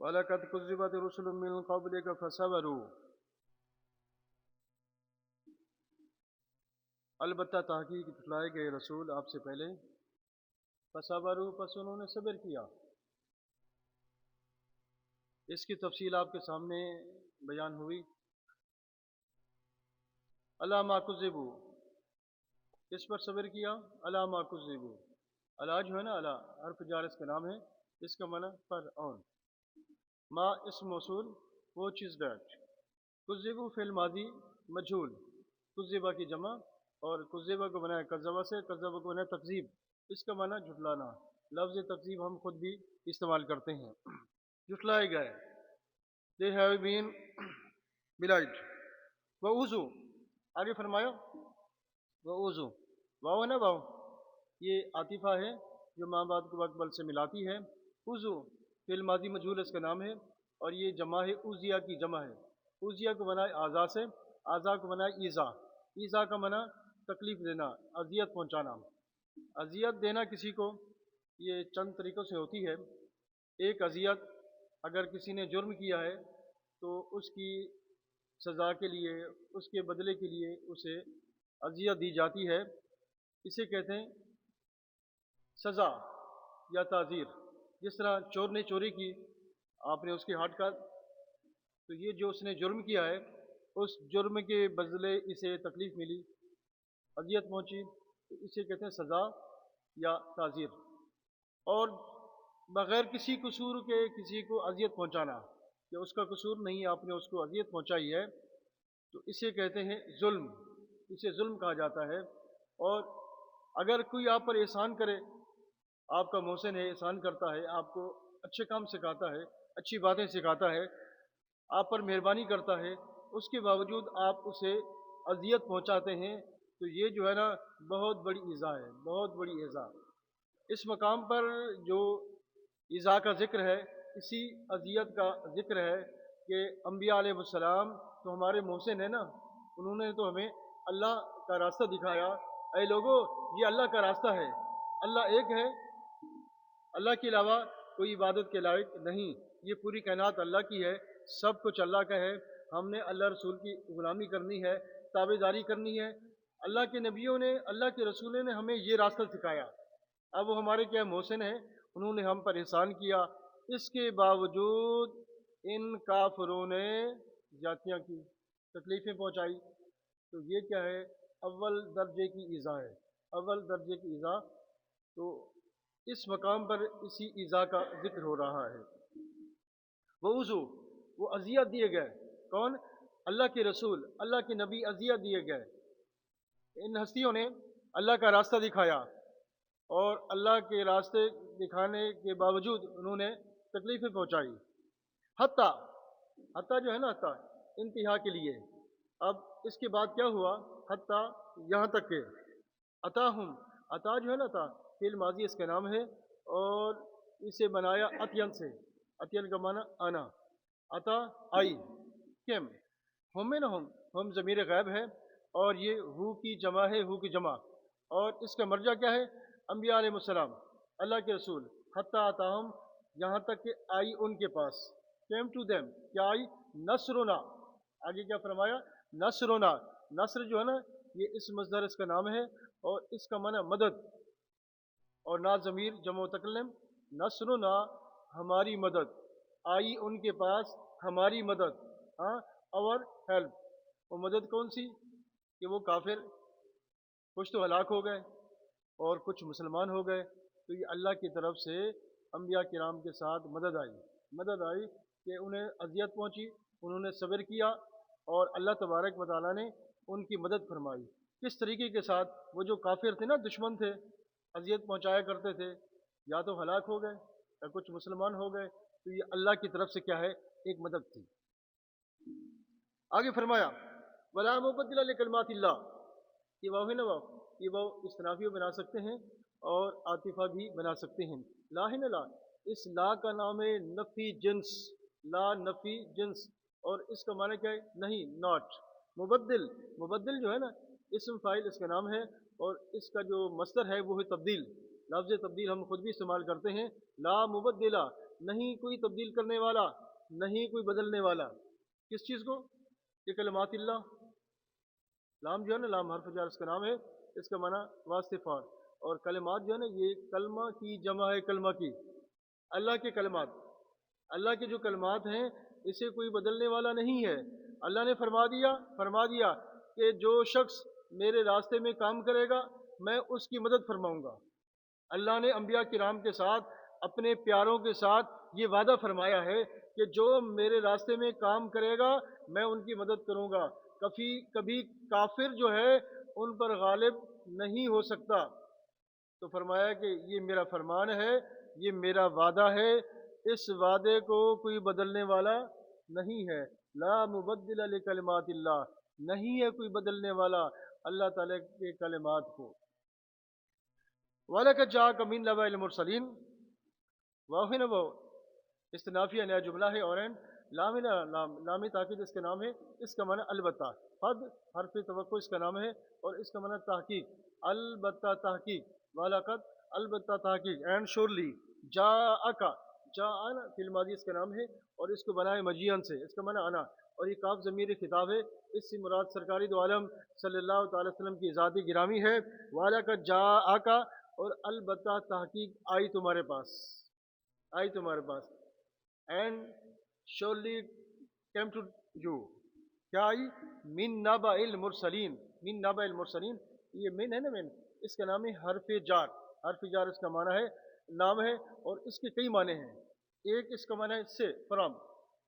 وَلَقَدْ كُذِّبَتْ رُسُلٌ مِّن قَبْلِكَ فَصَبَرُوا، البتہ تحقیق جھٹلائے گئے رسول آپ سے پہلے، فَصَبَرُوا پس انہوں نے صبر کیا۔ اس کی تفصیل آپ کے سامنے بیان ہوئی۔ عَلَىٰ مَا كُذِّبُوا، اس پر صبر کیا، عَلَىٰ مَا كُذِّبُوا، عَلَىٰ جو ہے نا، عَلَىٰ حرف جار اس کا نام ہے، اس کا معنی پر اون، ما اسم موصول which is that، کذبوا فعل ماضی مجھول، کذبہ کی جمع، اور کذبہ کو بنایا کذبہ سے، کذبہ کو بنایا تکذیب، اس کا معنی جھٹلانا۔ لفظ تکذیب ہم خود بھی استعمال کرتے ہیں، جھٹلائے گئے۔ they have been belied، وَأُوذُوا، آگے فرمایا وَأُوذُوا، واو ہے نا، واو یہ عاطفہ ہے جو ماں بعد کو اقبل سے ملاتی ہے۔ اوذو فعل ماضی مجہول اس کا نام ہے، اور یہ جمع ہے اوذیہ کی جمع ہے۔ اوذیہ کو بنائے اعضاء سے، اعضاء کو بنائے ایذا، ایذا کا منع تکلیف دینا، اذیت پہنچانا۔ اذیت دینا کسی کو یہ چند طریقوں سے ہوتی ہے۔ ایک اذیت، اگر کسی نے جرم کیا ہے تو اس کی سزا کے لیے، اس کے بدلے کے لیے اسے اذیت دی جاتی ہے، اسے کہتے ہیں سزا یا تعزیر۔ جس طرح چور نے چوری کی، آپ نے اس کی ہاتھ کاٹ، تو یہ جو اس نے جرم کیا ہے اس جرم کے بدلے اسے تکلیف ملی، اذیت پہنچی، تو اسے کہتے ہیں سزا یا تعزیر۔ اور بغیر کسی قصور کے کسی کو اذیت پہنچانا، کہ اس کا قصور نہیں، آپ نے اس کو اذیت پہنچائی ہے، تو اسے کہتے ہیں ظلم، اسے ظلم کہا جاتا ہے۔ اور اگر کوئی آپ پر احسان کرے، آپ کا محسن ہے، احسان کرتا ہے، آپ کو اچھے کام سکھاتا ہے، اچھی باتیں سکھاتا ہے، آپ پر مہربانی کرتا ہے، اس کے باوجود آپ اسے اذیت پہنچاتے ہیں، تو یہ جو ہے نا بہت بڑی ایذا ہے، بہت بڑی ایذا۔ اس مقام پر جو ایذا کا ذکر ہے، اسی اذیت کا ذکر ہے کہ انبیاء علیہ السلام تو ہمارے محسن ہیں نا، انہوں نے تو ہمیں اللہ کا راستہ دکھایا۔ اے لوگو، یہ اللہ کا راستہ ہے، اللہ ایک ہے، اللہ کے علاوہ کوئی عبادت کے لائق نہیں، یہ پوری کائنات اللہ کی ہے، سب کچھ اللہ کا ہے، ہم نے اللہ رسول کی غلامی کرنی ہے، تابعداری کرنی ہے۔ اللہ کے نبیوں نے، اللہ کے رسولوں نے ہمیں یہ راستہ سکھایا۔ اب وہ ہمارے کیا محسن ہیں، انہوں نے ہم پر احسان کیا، اس کے باوجود ان کافروں نے زیادتیاں کی، تکلیفیں پہنچائی، تو یہ کیا ہے؟ اول درجے کی ایذا ہے، اول درجے کی ایذا۔ تو اس مقام پر اسی ایذا کا ذکر ہو رہا ہے۔ وَأُوذُوا، وہ اذیت دیے گئے، کون؟ اللہ کے رسول، اللہ کے نبی اذیت دیے گئے۔ ان ہستیوں نے اللہ کا راستہ دکھایا، اور اللہ کے راستے دکھانے کے باوجود انہوں نے تکلیفیں پہنچائی۔ حتیٰ، حتیٰ جو ہے نا، حتیٰ انتہا کے لیے۔ اب اس کے بعد کیا ہوا؟ حتیٰ یہاں تک کہ اتاہم، عطا جو ہے نا، عطا فعل ماضی اس کا نام ہے، اور اسے بنایا عطین سے، عطین کا معنی آنا، عطا آئی، کم، ہم نا، ہم ضمیر غیب ہے، اور یہ ہو کی جمع ہے، ہو کی جمع، اور اس کا مرجع کیا ہے؟ انبیاء علیہ السلام، اللہ کے رسول۔ حتیٰ اتاہم، یہاں تک کہ آئی ان کے پاس، came to them، کیا آئی؟ نصرنا، آگے کیا فرمایا؟ نصرنا، نصر جو ہے نا، یہ اس مصدر اس کا نام ہے، اور اس کا معنی مدد، اور نا ضمیر جمع متکلم، نصرنا ہماری مدد، آئی ان کے پاس ہماری مدد، ہاں، اور ہیلپ۔ وہ مدد کون سی؟ کہ وہ کافر کچھ تو ہلاک ہو گئے اور کچھ مسلمان ہو گئے، تو یہ اللہ کی طرف سے انبیاء کرام کے ساتھ مدد آئی، مدد آئی کہ انہیں اذیت پہنچی، انہوں نے صبر کیا، اور اللہ تبارک و تعالیٰ نے ان کی مدد فرمائی۔ کس طریقے کے ساتھ؟ وہ جو کافر تھے نا، دشمن تھے، اذیت پہنچایا کرتے تھے، یا تو ہلاک ہو گئے یا کچھ مسلمان ہو گئے، تو یہ اللہ کی طرف سے کیا ہے؟ ایک مدد تھی۔ آگے فرمایا وَلَا مُبَدِّلَ لِکَلِمَاتِ اللَّهِ، یہ واو ہے نا، واو، یہ واو استنافی بنا سکتے ہیں اور عاطفہ بھی بنا سکتے ہیں۔ لا ہے نا، لا، اس لا کا نام ہے نفی جنس، لا نفی جنس، اور اس کا معنی کیا ہے؟ نہیں، ناٹ۔ مبدل، مبدل جو ہے نا، اسم فاعل اس کا نام ہے، اور اس کا جو مصدر ہے وہ ہے تبدیل۔ لفظ تبدیل ہم خود بھی استعمال کرتے ہیں، لا مبدلہ، نہیں کوئی تبدیل کرنے والا، نہیں کوئی بدلنے والا۔ کس چیز کو؟ یہ کلمات اللہ، لام جو ہے نا، لام حرف جر اس کا نام ہے، اس کا معنی واسطے فعال، اور کلمات جو ہے نا یہ کلمہ کی جمع ہے، کلمہ کی، اللہ کے کلمات، اللہ کے جو کلمات ہیں اسے کوئی بدلنے والا نہیں ہے۔ اللہ نے فرما دیا کہ جو شخص میرے راستے میں کام کرے گا میں اس کی مدد فرماؤں گا۔ اللہ نے انبیاء کرام کے ساتھ، اپنے پیاروں کے ساتھ یہ وعدہ فرمایا ہے کہ جو میرے راستے میں کام کرے گا میں ان کی مدد کروں گا، کبھی کافر جو ہے ان پر غالب نہیں ہو سکتا۔ تو فرمایا کہ یہ میرا فرمان ہے، یہ میرا وعدہ ہے، اس وعدے کو کوئی بدلنے والا نہیں ہے۔ لا مبدل لکلمات اللہ، نہیں ہے کوئی بدلنے والا اللہ تعالیٰ کے کلمات کو۔ وَلَقَدْ جَاءَكَ مِن نَبَإِ الْمُرْسَلِينَ، واہ نبو استنافیہ نیا جملہ ہے، اور لام تاکید اس کا نام ہے، اس کا معنی البتہ، قد حرف توقع اس کا نام ہے، اور اس کا معنی تحقیق، البتہ تحقیق، وَلَقَدْ البتہ تحقیق، اینڈ شورلی، جاءک، جاء فی الماضی اس کا نام ہے، اور اس کو بنائے مجیئن سے، اس کا معنی آنا، اور یہ کاف ضمیر خطاب ہے، اس سے مراد سرکاری دو عالم صلی اللہ تعالی وسلم کی ذات گرامی ہے۔ وَلَقَدْ جَاءَکَ، اور البتہ تحقیق آئی تمہارے پاس، آئی تمہارے پاس، and surely came to you, کیا آئی؟ من نبأ المرسلین، من نبأ المرسلین، یہ من ہے نا، من اس کا نام ہے حرف جار، حرف جار اس کا معنی ہے، نام ہے، اور اس کے کئی معنی ہیں۔ ایک اس کا معنی ہے سے، فرام،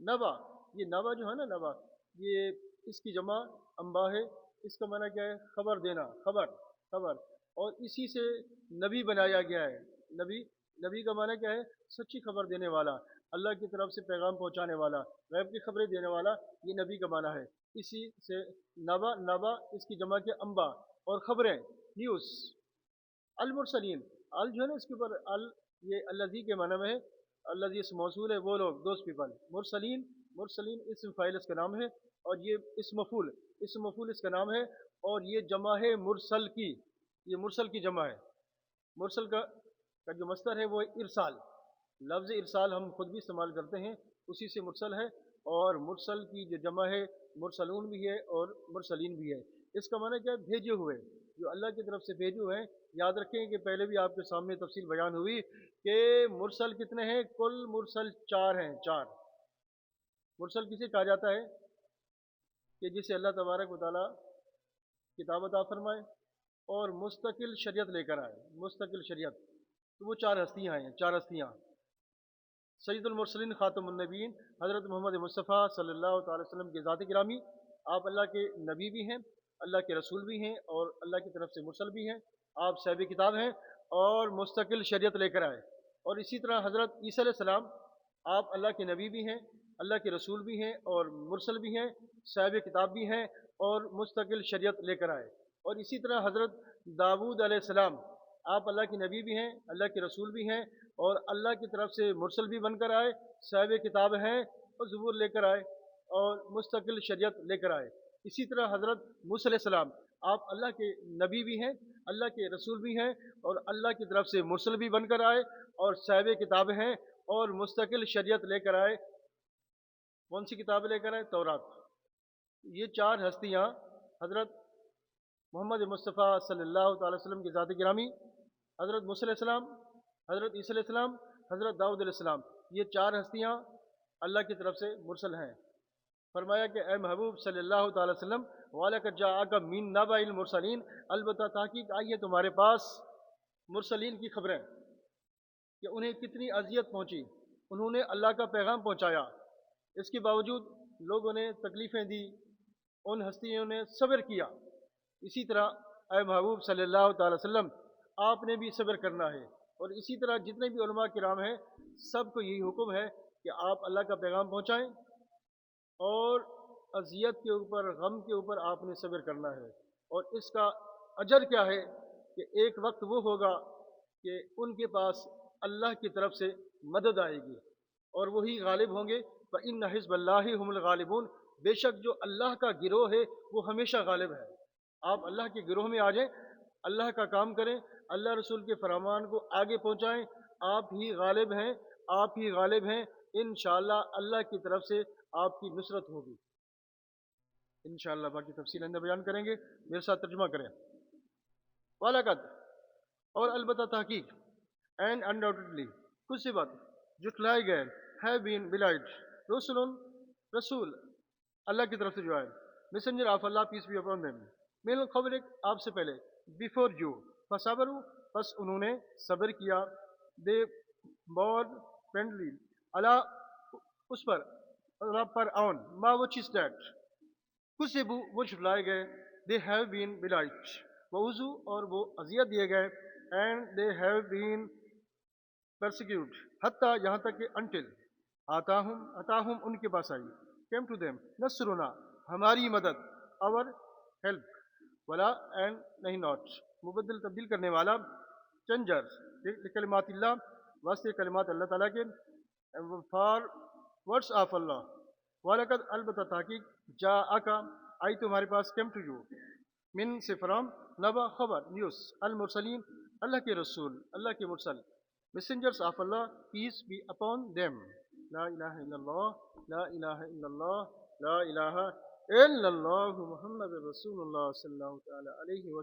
نبا، یہ نبا جو ہے نا، نبا یہ اس کی جمع انبا ہے، اس کا معنی کیا ہے؟ خبر دینا، خبر، اور اسی سے نبی بنایا گیا ہے۔ نبی کا معنی کیا ہے؟ سچی خبر دینے والا، اللہ کی طرف سے پیغام پہنچانے والا، غیب کی خبریں دینے والا، یہ نبی کا معنی ہے۔ اسی سے نبا اس کی جمع کے انبا، اور خبریں، نیوز۔ المرسلین، ال جو ہے نا اس کے اوپر یہ الذی کے معنی میں ہے، الذی اس موصول ہے، وہ لوگ، دوز پیپل۔ مرسلین اسم فاعل اس کا نام ہے، اور یہ اسم مفعول اس کا نام ہے، اور یہ جمع ہے مرسل کی، یہ مرسل کی جمع ہے۔ مرسل کا جو مصدر ہے وہ ارسال، لفظ ارسال ہم خود بھی استعمال کرتے ہیں، اسی سے مرسل ہے، اور مرسل کی جو جمع ہے مرسلون بھی ہے اور مرسلین بھی ہے۔ اس کا معنی کیا ہے؟ بھیجے ہوئے، جو اللہ کی طرف سے بھیجے ہوئے ہیں۔ یاد رکھیں کہ پہلے بھی آپ کے سامنے تفصیل بیان ہوئی کہ مرسل کتنے ہیں؟ کل مرسل 4 ہیں، 4۔ مرسل کسے کہا جاتا ہے؟ کہ جسے اللہ تبارک و تعالیٰ کتاب عطا فرمائے اور مستقل شریعت لے کر آئے، مستقل شریعت، تو وہ 4 ہستیاں ہیں، 4 ہستیاں۔ سید المرسلین خاتم النبیین حضرت محمد مصطفیٰ صلی اللہ تعالی وسلم کی ذات گرامی، آپ اللہ کے نبی بھی ہیں، اللہ کے رسول بھی ہیں، اور اللہ کی طرف سے مرسل بھی ہیں، آپ صاحب کتاب ہیں اور مستقل شریعت لے کر آئے۔ اور اسی طرح حضرت عیسیٰ علیہ السلام، آپ اللہ کے نبی بھی ہیں، اللہ کے رسول بھی ہیں اور مرسل بھی ہیں، صاحب کتاب بھی ہیں اور مستقل شریعت لے کر آئے۔ اور اسی طرح حضرت داؤد علیہ السلام، آپ اللہ کے نبی بھی ہیں، اللہ کے رسول بھی ہیں، اور اللہ کی طرف سے مرسل بھی بن کر آئے، صاحب کتاب ہیں اور زبور لے کر آئے اور مستقل شریعت لے کر آئے۔ اسی طرح حضرت موسیٰ علیہ السلام، آپ اللہ کے نبی بھی ہیں، اللہ کے رسول بھی ہیں، اور اللہ کی طرف سے مرسل بھی بن کر آئے اور صاحب کتاب ہیں اور مستقل شریعت لے کر آئے۔ کون سی کتاب لے کر آئے؟ تورات۔ یہ 4 ہستیاں حضرت محمد مصطفیٰ صلی اللہ تعالی وسلم کی ذات گرامی، حضرت موسیٰ علیہ السلام، حضرت عیسیٰ علیہ السلام، حضرت داؤد علیہ السلام، یہ 4 ہستیاں اللہ کی طرف سے مرسل ہیں۔ فرمایا کہ اے محبوب صلی اللہ تعالی وسلم، وَلَقَدْ جَاءَكَ مِن نَبَإِ الْمُرْسَلِينَ، البتہ تحقیق آئی ہے تمہارے پاس مرسلین کی خبریں، کہ انہیں کتنی اذیت پہنچی، انہوں نے اللہ کا پیغام پہنچایا، اس کے باوجود لوگوں نے تکلیفیں دی، ان ہستیوں نے صبر کیا۔ اسی طرح اے محبوب صلی اللہ تعالی وسلم، آپ نے بھی صبر کرنا ہے، اور اسی طرح جتنے بھی علماء کرام ہیں سب کو یہی حکم ہے کہ آپ اللہ کا پیغام پہنچائیں، اور اذیت کے اوپر، غم کے اوپر آپ نے صبر کرنا ہے۔ اور اس کا اجر کیا ہے کہ ایک وقت وہ ہوگا کہ ان کے پاس اللہ کی طرف سے مدد آئے گی اور وہی غالب ہوں گے۔ فَإِنَّ حِزْبَ اللَّهِ هُمُ الْغَالِبُونَ، بے شک جو اللہ کا گروہ ہے وہ ہمیشہ غالب ہے۔ آپ اللہ کے گروہ میں آ جائیں، اللہ کا کام کریں، اللہ رسول کے فرمان کو آگے پہنچائیں، آپ ہی غالب ہیں، آپ ہی غالب ہیں، انشاءاللہ اللہ کی طرف سے آپ کی نصرت ہوگی۔ انشاءاللہ باقی تفصیل اندر بیان کریں گے، میرے ساتھ ترجمہ کریں۔ وَلَقَدْ اور البتہ تحقیق، اینڈ انڈاؤٹڈلی کچھ سی بات جٹلائے گئے، ہے بین بلائڈ رسول اللہ کی طرف سے جو ہے، messenger of Allah peace be upon them, من قبلک آپ سے پہلے، بیفور یو، فصبروا پس انہوں نے صبر کیا، دے بور فرینڈلی اللہ اس پر، اللہ پر آن ما وہ چیز دیٹ کچھ سے وہ چھٹلائے گئے، دے ہیو بین بلائٹ وضو اور وہ اذیت دیے گئے، and they have been persecute حتیٰ یہاں تک کہ انٹل آتاہم ان کے پاس آئی، کیم ٹو دیم نصرنا ہماری مدد، اور ہیلپ، ولا اینڈ نہیں ناٹ مبدل تبدیل کرنے والا، چینجر کلمات اللہ واسطے کلمات اللہ تعالیٰ کے، فار ورڈس آف اللہ، وَلَقَدْ البتہ تحقیق جاءَکَ آئی تمہارے پاس، کیم ٹو یو من سے فرام نبا خبر نیوز، المرسلین اللہ کے رسول، اللہ کے مرسل، mesengers of Allah peace be upon them، لا الہ الا اللہ لا الہ الا اللہ لا الہ الا اللہ محمد رسول اللہ صلی اللہ تعالی علیہ وسلم۔